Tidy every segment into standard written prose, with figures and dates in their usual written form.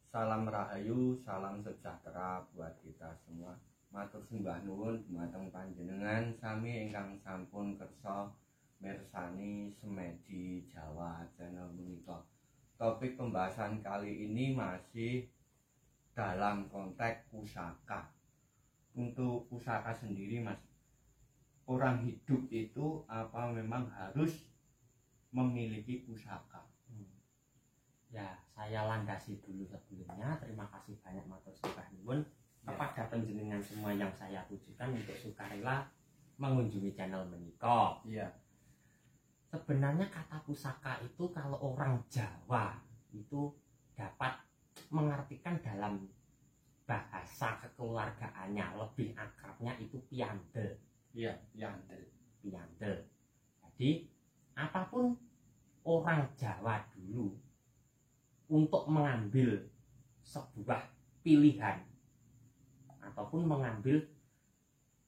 Salam rahayu, salam sejahtera buat kita semua. Matur sembah nuwun dumateng panjenengan sami ingkang sampun kersa mirsani Semedi Jawa channel menika. Topik pembahasan kali ini masih dalam konteks pusaka. Untuk pusaka sendiri, Mas, orang hidup itu apa memang harus memiliki pusaka? Ya, saya landasi dulu sebelumnya. Terima kasih banyak matur sembah nuwun kepada panjenengan semua yang saya tujukan untuk sukarela mengunjungi channel menika. Iya. Sebenarnya kata pusaka itu kalau orang Jawa itu dapat mengartikan dalam bahasa kekeluargaannya, lebih akrabnya itu piandel. Iya, piandel. Piandel. Jadi apapun orang Jawa dulu untuk mengambil sebuah pilihan ataupun mengambil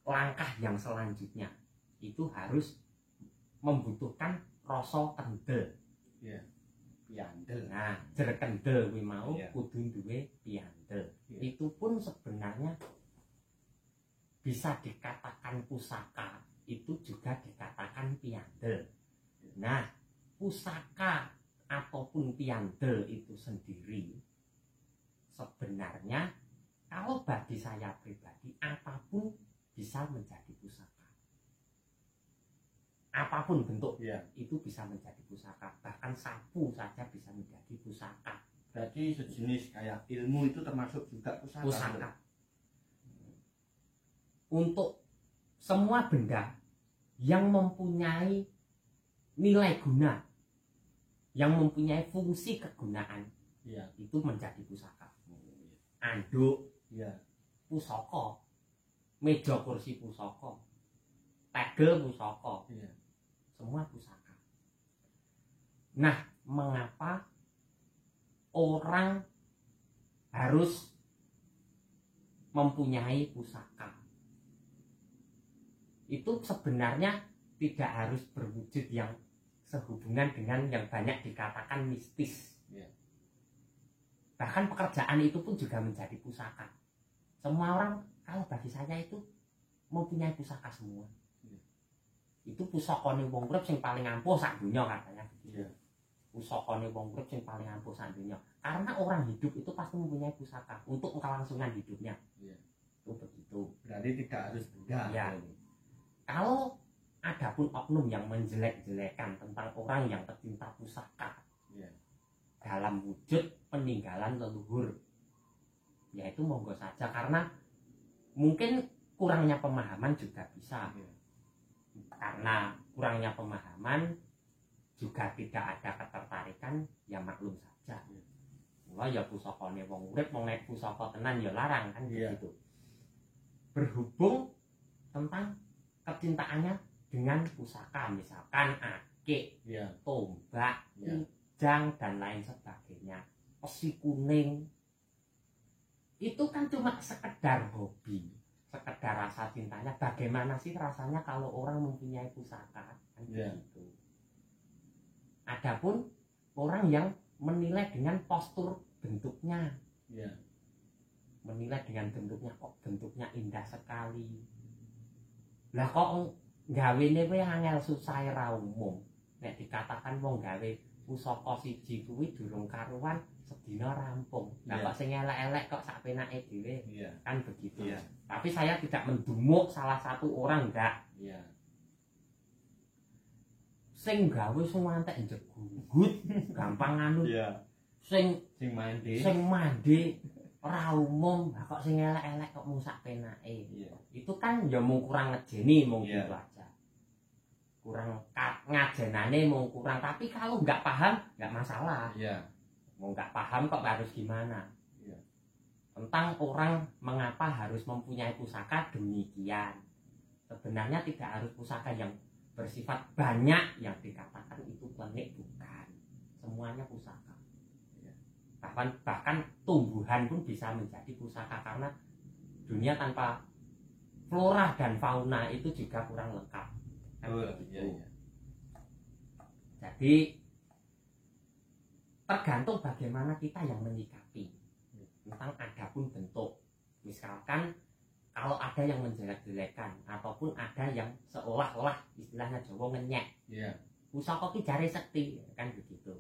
langkah yang selanjutnya itu harus membutuhkan rasa kendel. Iya, piandel. Nah, jer kendel kuwi mau Iya. kudu duwe piandel. Iya. Itu pun sebenarnya bisa dikatakan pusaka, itu juga dikatakan piandel. Nah, pusaka ataupun piandel itu sendiri sebenarnya kalau bagi saya pribadi apapun bisa menjadi pusaka. Apapun bentuk Iya. itu bisa menjadi pusaka. Bahkan sapu saja bisa menjadi pusaka. Berarti sejenis kayak ilmu itu termasuk juga pusaka. Pusaka. Untuk semua benda yang mempunyai nilai guna, yang mempunyai fungsi kegunaan, Iya. itu menjadi pusaka. Anduk, Iya. pusaka, meja kursi pusaka, tegel pusaka, Iya. semua pusaka. Nah, mengapa orang harus mempunyai pusaka? Itu sebenarnya tidak harus berwujud yang sehubungan dengan yang banyak dikatakan mistis. Iya. Bahkan pekerjaan itu pun juga menjadi pusaka. Semua orang kalau bagi saya itu mempunyai pusaka semua. Iya. Itu pusakane wong urip sing paling ampuh sak donya katanya begitu. Iya. Pusakane wong urip sing paling ampuh sak donya. Karena orang hidup itu pasti mempunyai pusaka untuk kelangsungan hidupnya. Iya. Itu begitu. Berarti tidak harus benda. Ya. Kalau adapun oknum yang menjelek-jelekan tentang orang yang tercinta pusaka, Iya. dalam wujud peninggalan leluhur, yaitu monggo saja, karena mungkin kurangnya pemahaman juga bisa. Iya. Karena kurangnya pemahaman juga tidak ada ketertarikan, ya maklum saja. Wah, ya pusakane wong urip, wong nek pusaka tenan ya larang kan. Iya. Begitu. Berhubung tentang kecintaannya dengan pusaka, misalkan akik, Iya. tombak, Iya. kijang dan lain sebagainya, pesi kuning, itu kan cuma sekedar hobi, sekedar rasa cintanya. Bagaimana sih rasanya kalau orang mempunyai pusaka? Kan Iya. begitu. Adapun orang yang menilai dengan postur bentuknya, Iya. menilai dengan bentuknya, kok bentuknya indah sekali, lah kok gawene kuwi angel susah ra umum. Nek dikatakan wong gawe pusaka siji kuwi durung karuan sedina rampung. Lah Iya. kok sing elek-elek kok sak penake dhewe. Iya. Kan begitu. Iya. Tapi saya tidak mendumuk salah satu orang, enggak. Iya. Sing gawe sing antek jegugut, gampang anu. Iya. Sing Mandi. mandi ora umum. Lah kok sing elek-elek kok mung sak penake. Iya. Itu kan ya mung kurang ngejeni, mung Iya. gitu aja. Kurang ngajenane mung kurang, tapi kalau nggak paham nggak masalah. Iya. Mau nggak paham kok harus gimana? Iya. Tentang orang mengapa harus mempunyai pusaka demikian. Sebenarnya tidak harus pusaka yang bersifat banyak yang dikatakan itu klinik, bukan. Semuanya pusaka. Iya. Bahkan tumbuhan pun bisa menjadi pusaka, karena dunia tanpa flora dan fauna itu juga kurang lengkap. Kan Oh, begitu. iya, iya. Jadi tergantung bagaimana kita yang menyikapi. tentang adapun bentuk. Misalkan kalau ada yang menjelek-jelekan ataupun ada yang seolah-olah istilahnya Jawa ngenyek. Iya. Pusaka ki jare sekti kan begitu.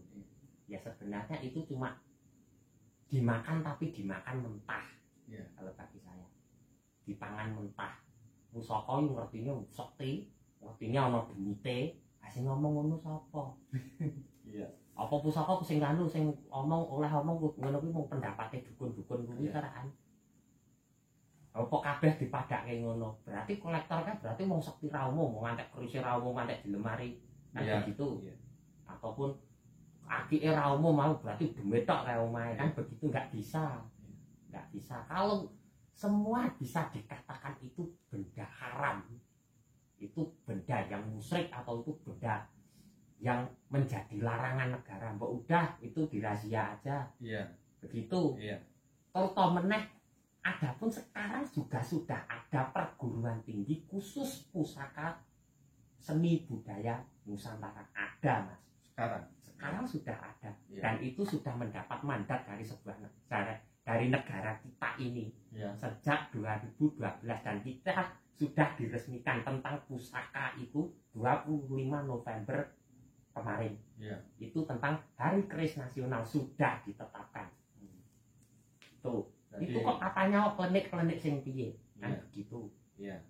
Ya sebenarnya itu cuma dimakan tapi dimakan mentah. Iya. Kalau bagi saya dipangan mentah. Pusaka yo ngertine sekti, ngertine ana demite, sing ngomong ngono sapa? Iya. Apa pusaka sing anu sing omong oleh omong ngono kuwi mung pendapate dukun-dukun kuwi teraan. Apa kabeh dipadake ngono? Berarti kolektor kan berarti wong sekti ra umum, wong ngantek kerise ra umum, ngantek di lemari. Kan begitu. Iya. Ataupun akike ra umum mau berarti demit tok kae omahe kan begitu enggak bisa. Enggak bisa. Kalau semua bisa dikatakan itu benda haram, itu benda yang musyrik atau itu benda yang menjadi larangan negara, mbak udah itu dirahsia aja. Iya. Begitu. Iya. Terutama meneh, adapun sekarang juga sudah ada perguruan tinggi khusus pusaka seni budaya Nusantara, ada mas. Sekarang sudah ada. Iya. Dan itu sudah mendapat mandat dari sebuah negara, dari negara kita ini. Iya. Sejak 2012 dan kita sudah diresmikan tentang pusaka itu 25 November kemarin. Yeah. Itu tentang Hari Keris Nasional sudah ditetapkan. Tuh. Jadi, itu kok katanya klinik-klinik sing piye? Kan begitu. Iya.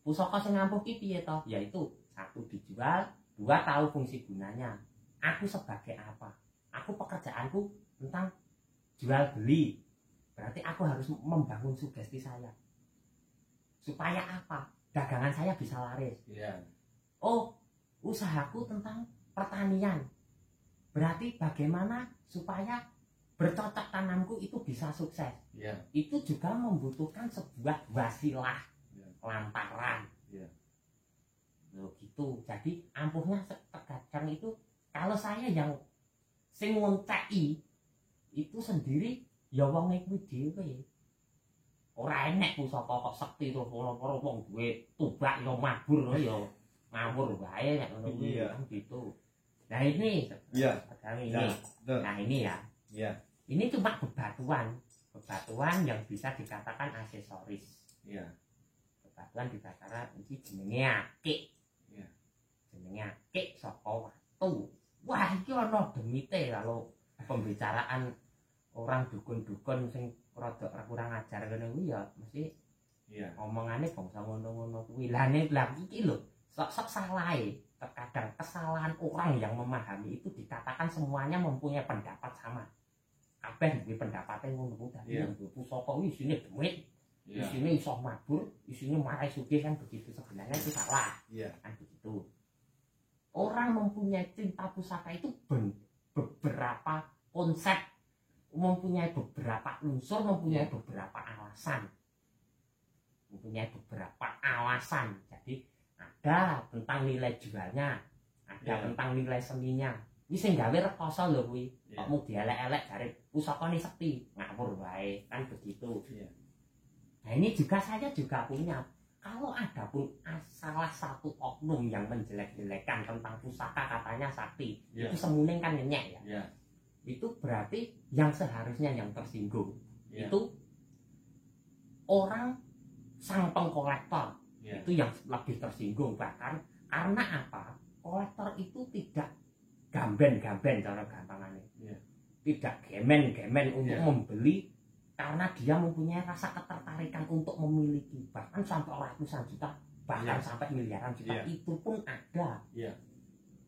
Pusaka sing ampuh ki piye toh? Yaitu satu dijual, dua tahu fungsi gunanya. Aku sebagai apa? Aku pekerjaanku tentang jual beli. Berarti aku harus membangun sugesti saya. Supaya apa? Dagangan saya bisa laris. Yeah. Oh, usahaku tentang pertanian. Berarti bagaimana supaya bercocok tanamku itu bisa sukses. Yeah. Itu juga membutuhkan sebuah wasilah, lantaran. Yeah. Loh gitu. Jadi ampuhnya terkadang itu kalau saya yang sing ngonceki itu sendiri ya wong kuwi dhewe. Ora enek pusaka kok sekti to ora wong duwe tubak ya mabur ya ngawur wae nek ngono kuwi kan gitu. Nah ini iya ini. Nah ini ya. Iya. Ini cuma bebatuan yang bisa dikatakan aksesoris. Iya. Bebatuan dikatakan iki jenenge akik. Iya. Jenenge akik saka watu. Wah iki ana demite kalau pembicaraan orang dukun-dukun sing rada kurang ajar ngene kuwi ya mesti iya omongane bangsa ngono-ngono kuwi. Lah iki lho sok salahe terkadang kesalahan orang yang memahami itu dikatakan semuanya mempunyai pendapat sama. Kabeh duwe pendapate ngono kuwi dadi yang pusaka kuwi isine demit, isine iso mabur, isine marai sugih kan begitu sebenarnya itu salah. Iya kan begitu. Orang mempunyai cinta pusaka itu beberapa konsep, mempunyai beberapa unsur, mempunyai beberapa alasan. Jadi ada tentang nilai jualnya, ada tentang nilai seninya. Ini sing gawe rekoso lho kuwi. Kok mung dielek-elek jare pusakane sekti, ngawur wae kan begitu. Nah ini juga saya juga punya. Kalau ada pun salah satu oknum yang menjelek-jelekan tentang pusaka katanya sakti, itu semuanya kan nyenyek ya. Itu berarti yang seharusnya yang tersinggung itu orang sang pengkolektor itu yang lebih tersinggung, bahkan karena apa? Kolektor itu tidak gamben-gamben cara gampangannya, tidak gemen-gemen untuk membeli karena dia mempunyai rasa ketertarikan untuk memiliki, bahkan sampai ratusan juta, bahkan sampai miliaran juta itu pun ada.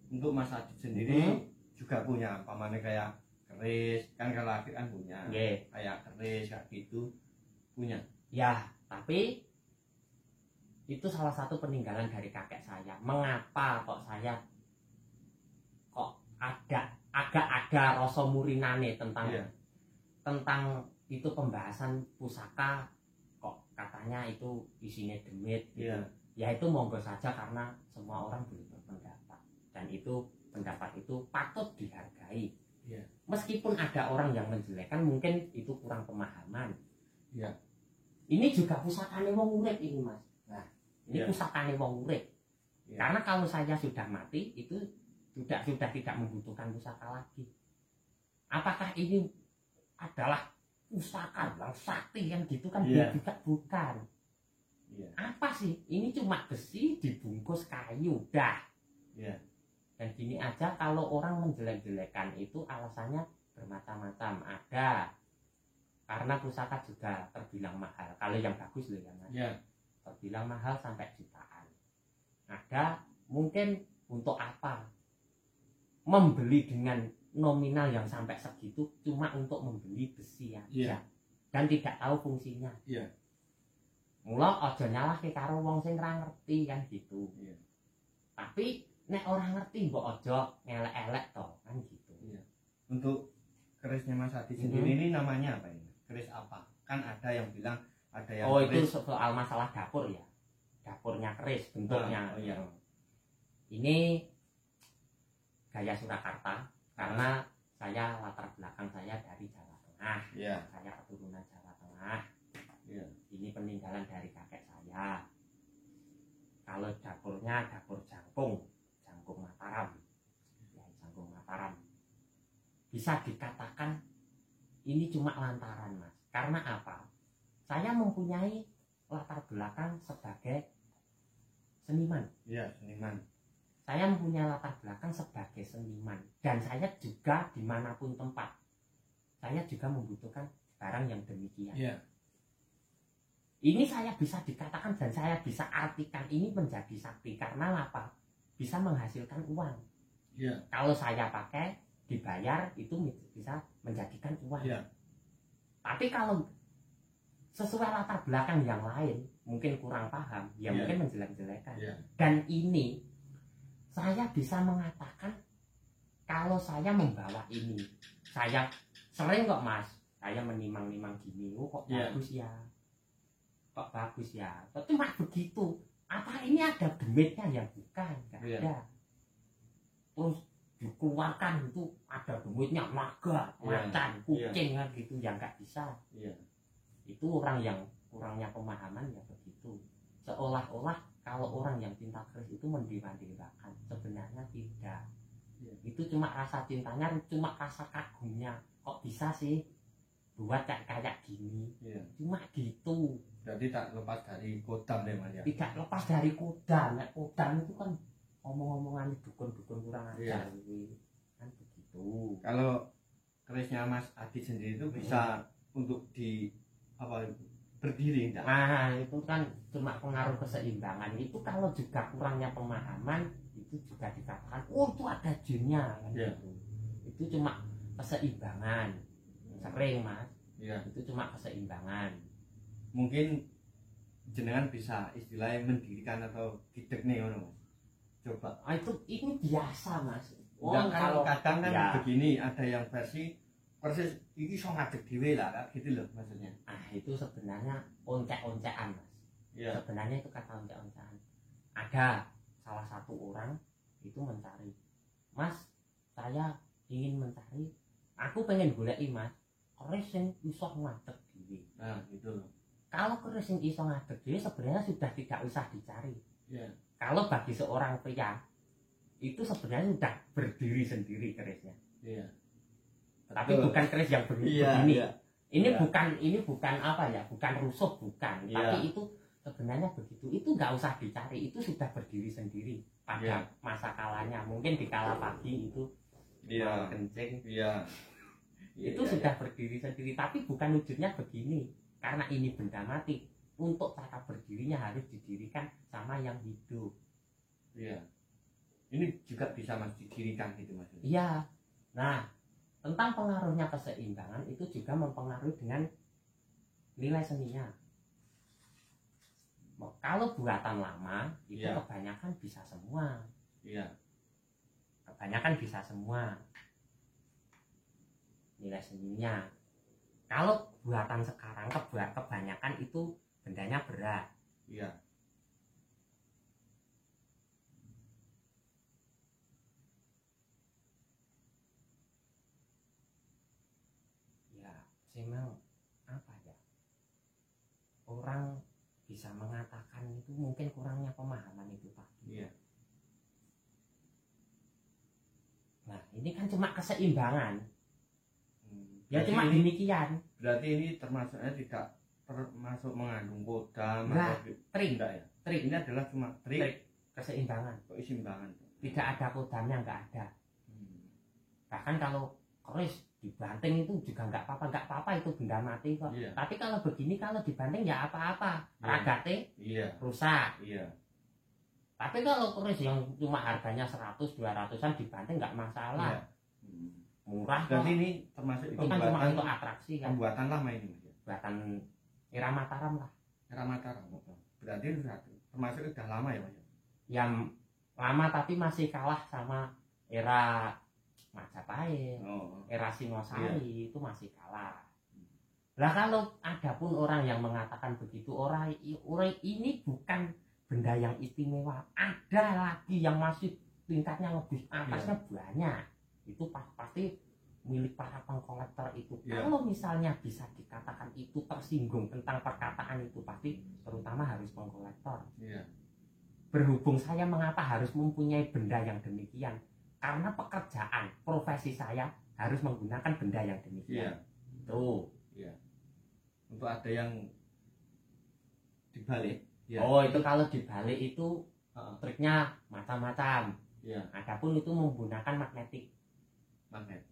Untuk Mas Adit sendiri juga punya pamannya kayak keris kan, kalau Adit kan punya kayak keris kayak gitu punya ya. Tapi itu salah satu peninggalan dari kakek saya. Mengapa kok saya kok agak ada rasa murinane tentang itu pembahasan pusaka, kok katanya itu isinya demit gitu. Ya itu monggo saja karena semua orang boleh berpendapat dan itu pendapat itu patut dihargai. Meskipun ada orang yang menjelekkan, mungkin itu kurang pemahaman. Ini juga pusakane wong urip ini mas. Nah ini pusakane wong urip. Karena kalau saya sudah mati itu sudah tidak membutuhkan pusaka lagi. Apakah ini adalah pusaka yang sakti kan gitu kan, Iya. juga bukan. Iya. Apa sih? Ini cuma besi dibungkus kayu, dah. Iya. Dan gini aja, kalau orang menjelek-jelekan itu alasannya bermacam-macam. Ada karena pusaka juga terbilang mahal. Kalau yang bagus loh ya Mas. Iya. Terbilang mahal sampai jutaan. Ada mungkin untuk apa? Membeli dengan nominal yang sampai segitu cuma untuk membeli besi aja. Iya. Dan tidak tahu fungsinya. Iya. Mula aja nyalahke karo wong sing ra ngerti kan gitu. Iya. Tapi nek orang ngerti mbok aja ngelek-elek to kan gitu. Iya. Untuk kerisnya Mas Adi sendiri ini namanya apa ini? Keris apa? Kan ada yang bilang ada yang Oh itu keris. soal masalah dapur ya. Dapurnya keris bentuknya. Oh iya. Ini gaya Surakarta karena saya latar belakang saya dari Jawa Tengah. Iya. Saya keturunan Jawa Tengah. Iya. Ini peninggalan dari kakek saya. Kalau dapurnya dapur Jangkung, Jangkung Mataram. Ya, Jangkung Mataram. Bisa dikatakan ini cuma lantaran, Mas. Karena apa? Saya mempunyai latar belakang sebagai seniman. Iya, seniman. Saya mempunyai latar belakang sebagai seniman. Dan saya juga dimanapun tempat, saya juga membutuhkan barang yang demikian. Iya. Ini saya bisa dikatakan dan saya bisa artikan ini menjadi sakti. Karena apa? Bisa menghasilkan uang. Iya. Kalau saya pakai, dibayar, itu bisa menjadikan uang. Iya. Tapi kalau sesuai latar belakang yang lain, mungkin kurang paham, ya Iya. mungkin menjelek-jelekan. Iya. Dan ini, saya bisa mengatakan, kalau saya membawa ini, saya sering kok Mas, saya menimang-nimang gini, oh kok Iya. bagus ya, kok bagus ya, cuma begitu. Apa ini ada demitnya? Ya bukan, nggak Iya. ada. Terus dikeluarkan itu ada demitnya, naga, Iya. macan, kucing kan gitu, ya nggak bisa. Iya. Itu orang yang kurangnya pemahaman ya begitu. Seolah-olah kalau orang yang cinta keris itu mendewa-dewakan, sebenarnya tidak. Iya. Itu cuma rasa cintanya, cuma rasa kagumnya. Kok bisa sih buat kayak gini? Iya. Cuma gitu. Jadi tak lepas dari kodam deh Mas ya. Tidak lepas dari kodam. Nek kodam itu kan omong-omongan dukun-dukun kurang Iya. ajar. Kan begitu. Kalau kerisnya Mas Adi sendiri itu bisa untuk di apa berdiri enggak? Nah itu kan cuma pengaruh keseimbangan. Itu kalau juga kurangnya pemahaman, itu juga dikatakan oh itu ada jinnya kan Iya. gitu. Itu cuma keseimbangan. Sering Mas, Iya. itu cuma keseimbangan. Mungkin jenengan bisa istilahnya mendirikan atau didek nih ngono Mas. Coba. Itu ini biasa Mas. Enggak, kan kalau kadang kan ya. begini, ada yang versi persis ini so ngadeg dhewe lah Kak, gitu loh maksudnya. Itu sebenarnya oncek-oncekan Mas. Iya. Sebenarnya itu kata oncek-oncekan. Ada salah satu orang itu mencari, Mas, saya ingin mencari, aku pengen goleki Mas keris yang iso ngadeg dhewe. Nah, gitu loh. Kalau keris yang iso ngadeg dhewe sebenarnya sudah tidak usah dicari. Iya. Kalau bagi seorang pria itu sebenarnya sudah berdiri sendiri kerisnya. Iya. Tapi Betul. bukan keris yang Iya, begini. iya. Ini bukan apa ya, bukan rusuk, bukan. Iya. Tapi itu sebenarnya begitu. Itu nggak usah dicari, itu sudah berdiri sendiri pada Iya. masa kalanya. Mungkin di kala pagi itu Iya. kencing, Iya. itu sudah berdiri sendiri. Tapi bukan wujudnya begini, karena ini benda mati. Untuk cara berdirinya harus didirikan sama yang hidup. Iya. Ini juga bisa Mas didirikan gitu maksudnya. Iya. Nah, tentang pengaruhnya keseimbangan itu juga mempengaruhi dengan nilai seninya. Kalau buatan lama itu Iya. kebanyakan bisa semua. Iya. Kebanyakan bisa semua nilai seninya. Kalau buatan sekarang kebanyakan itu bendanya berat. Iya. Ya, memang apa ya? Orang bisa mengatakan itu mungkin kurangnya pemahaman itu tadi. Iya. Nah, ini kan cuma keseimbangan. Ya cuma demikian. Berarti ini termasuknya tidak termasuk mengandung kodam Enggak, atau trik. tidak ya? Trik. Ini adalah cuma trik Keseimbangan. keseimbangan. Tidak ada kodamnya, enggak ada. Bahkan kalau keris dibanting itu juga nggak apa-apa itu benda mati kok. Iya. Tapi kalau begini kalau dibanting ya apa-apa, Iya. ragate Iya. rusak. Iya. Tapi kalau keris yang cuma harganya 100-200an dibanting nggak masalah, Iya. murah kok. Berarti ini termasuk Itu kan cuma pembuatan untuk atraksi kan, pembuatan lama ini Mas ya? buatan era Mataram lah. Era Mataram. Berarti termasuk udah lama ya Mas? Yang lama tapi masih kalah sama era Majapahit, era Singosari itu masih kalah. Lah kalau ada pun orang yang mengatakan begitu, orang ini bukan benda yang istimewa. Ada lagi yang masih tingkatnya lebih atasnya banyak. Itu pasti milik para pengkolektor itu. Kalau misalnya bisa dikatakan itu tersinggung tentang perkataan itu, pasti terutama harus pengkolektor. Berhubung saya mengapa harus mempunyai benda yang demikian? Karena pekerjaan, profesi saya harus menggunakan benda yang demikian. Tuh. Untuk ada yang dibalik. Oh, itu kalau dibalik itu triknya macam-macam. Adapun itu menggunakan magnetik. Magnet.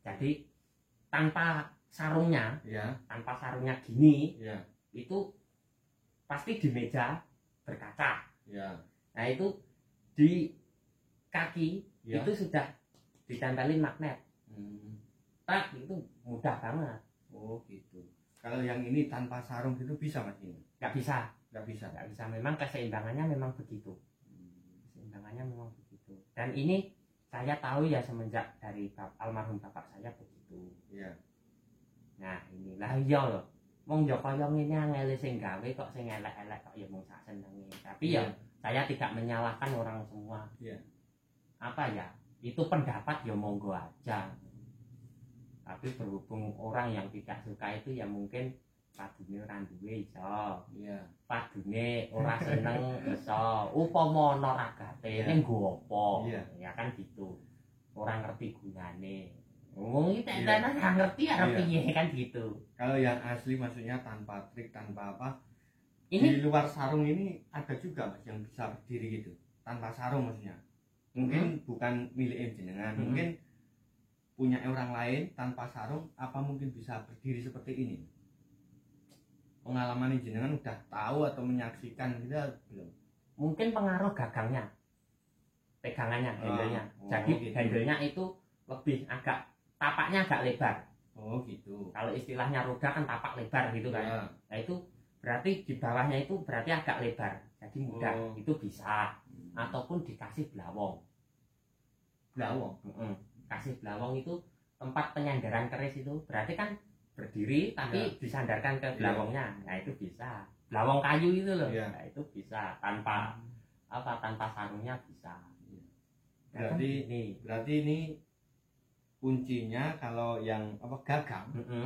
Jadi tanpa sarungnya gini, itu pasti di meja berkaca. Nah itu di kaki itu sudah ditempelin magnet. Tak, itu mudah banget. Oh gitu. Kalau yang ini tanpa sarung gitu bisa Mas ini? Nggak bisa. Nggak bisa. Memang keseimbangannya memang begitu. Keseimbangannya memang begitu. Dan ini saya tahu ya semenjak dari almarhum bapak saya begitu. Nah inilah iya loh. Wong yo kaya ngene angele sing gawe kok sing elek-elek kok ya mung sak senenge. Tapi ya saya tidak menyalahkan orang semua. Apa ya? Itu pendapat ya monggo aja. Tapi berhubung orang yang tidak suka itu ya mungkin padune ora duwe iso. Padune ora seneng iso. Upama ana ragate ning nggo apa? Ya kan gitu. Orang ngerti gunane. Ngomong iki tenan nggak ngerti arep piye kan gitu. Kalau yang asli maksudnya tanpa trik, tanpa apa? Ini di luar sarung ini ada juga Mas yang bisa berdiri gitu. Tanpa sarung maksudnya. Mungkin bukan milik jenengan, mungkin punya orang lain tanpa sarung, apa mungkin bisa berdiri seperti ini? Pengalaman jenengan udah tahu atau menyaksikan gitu belum? Mungkin pengaruh gagangnya, pegangannya, handle-nya. Jadi gitu. handle-nya itu lebih agak, tapaknya agak lebar. Oh gitu. Kalau istilahnya roda kan tapak lebar gitu kan. Nah itu berarti di bawahnya itu berarti agak lebar, jadi mudah. Itu bisa. Ataupun dikasih blawong. Kasih blawong itu tempat penyandaran keris itu berarti kan berdiri tapi disandarkan ke blawongnya. Nah itu bisa. Blawong kayu itu loh. Nah itu bisa tanpa tanpa sarungnya bisa. Berarti ini kuncinya kalau yang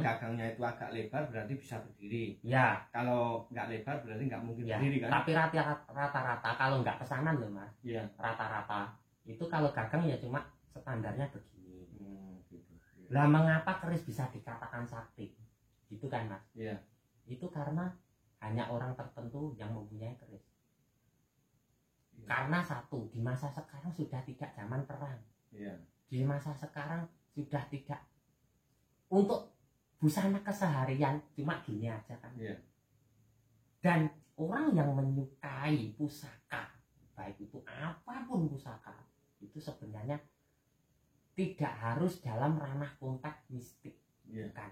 gagangnya itu agak lebar berarti bisa berdiri. Kalau nggak lebar berarti nggak mungkin berdiri kan? Tapi rata-rata kalau nggak pesanan loh Mas. Rata-rata itu kalau gagang ya cuma standarnya begini. Gitu. Lah mengapa keris bisa dikatakan sakti? Gitu kan Mas? Itu karena hanya orang tertentu yang mempunyai keris. Karena satu, di masa sekarang sudah tidak zaman perang. Di masa sekarang sudah tidak untuk busana keseharian cuma gini aja kan. Dan orang yang menyukai pusaka, baik itu apapun pusaka, itu sebenarnya tidak harus dalam ranah kontak mistik. Bukan.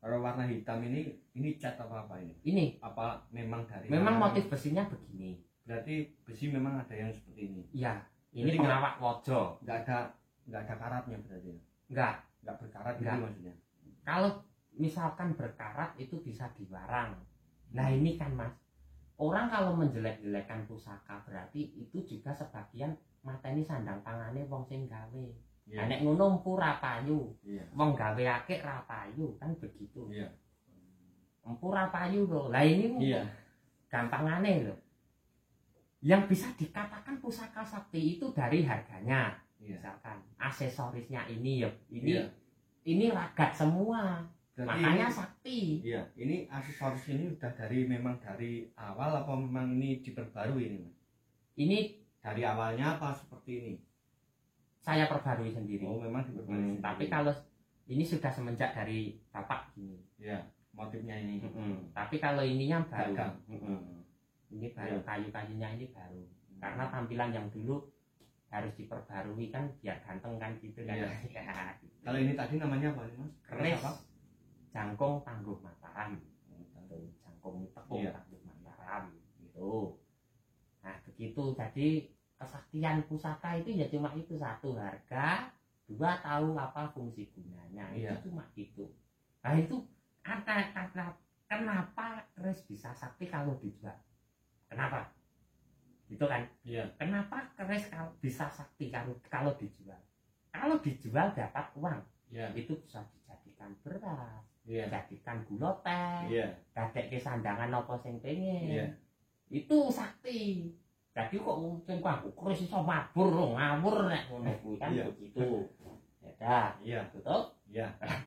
Kalau warna hitam ini cat apa ini? Ini apa memang dari? Memang motif besinya begini. Berarti besi memang ada yang seperti ini. Ini pengawak wojo. Nggak ada karatnya berarti. Nggak berkarat gitu maksudnya. Kalau misalkan berkarat itu bisa diwarang. Nah ini kan Mas, orang kalau menjelek-jelekan pusaka berarti itu juga sebagian mateni sandang tangane wong sing gawe. Nek ngono empu ra payu. Wong gawe akeh ra payu kan begitu. Empu ra payu lho. Lah ini gampangane lho. Yang bisa dikatakan pusaka sakti itu dari harganya. Misalkan aksesorisnya ini ini ragat semua. Berarti Makanya ini, sakti. iya, ini aksesoris ini udah memang dari awal apa memang ini diperbarui ini, Mas? Ini Dari awalnya apa seperti ini? saya perbarui sendiri. Oh, memang diperbarui sendiri. Tapi kalau ini sudah semenjak dari bapak gini. Iya, motifnya ini. Tapi kalau ininya baru. Gagang. Ini baru, Iya. kayu-kayunya ini baru. Karena tampilan yang dulu harus diperbarui kan biar ganteng kan gitu kan. Iya. Ya, gitu. Kalau ini tadi namanya apa, Mas? Keris apa? jangkung tangguh Mataram. Jangkung tepung Iya. tangguh Mataram gitu. Nah begitu, jadi kesaktian pusaka itu ya cuma itu, satu harga, dua tahu apa fungsi gunanya. Iya. Itu cuma gitu. Nah itu kenapa keris bisa sakti kalau dijual? Kenapa? Gitu kan? Iya. Kenapa keris bisa sakti kalau dijual? Kalau dijual dapat uang, Iya. itu bisa dijadikan beras, Iya. jadikan gula teh, Iya. dadekke sandangan apa sing pengen. Iya. Itu sakti. Jadi kok mungkin keris iso mabur ngawur nek ngono kuwi kan Iya. begitu. Ya dah, Iya. betul? Iya.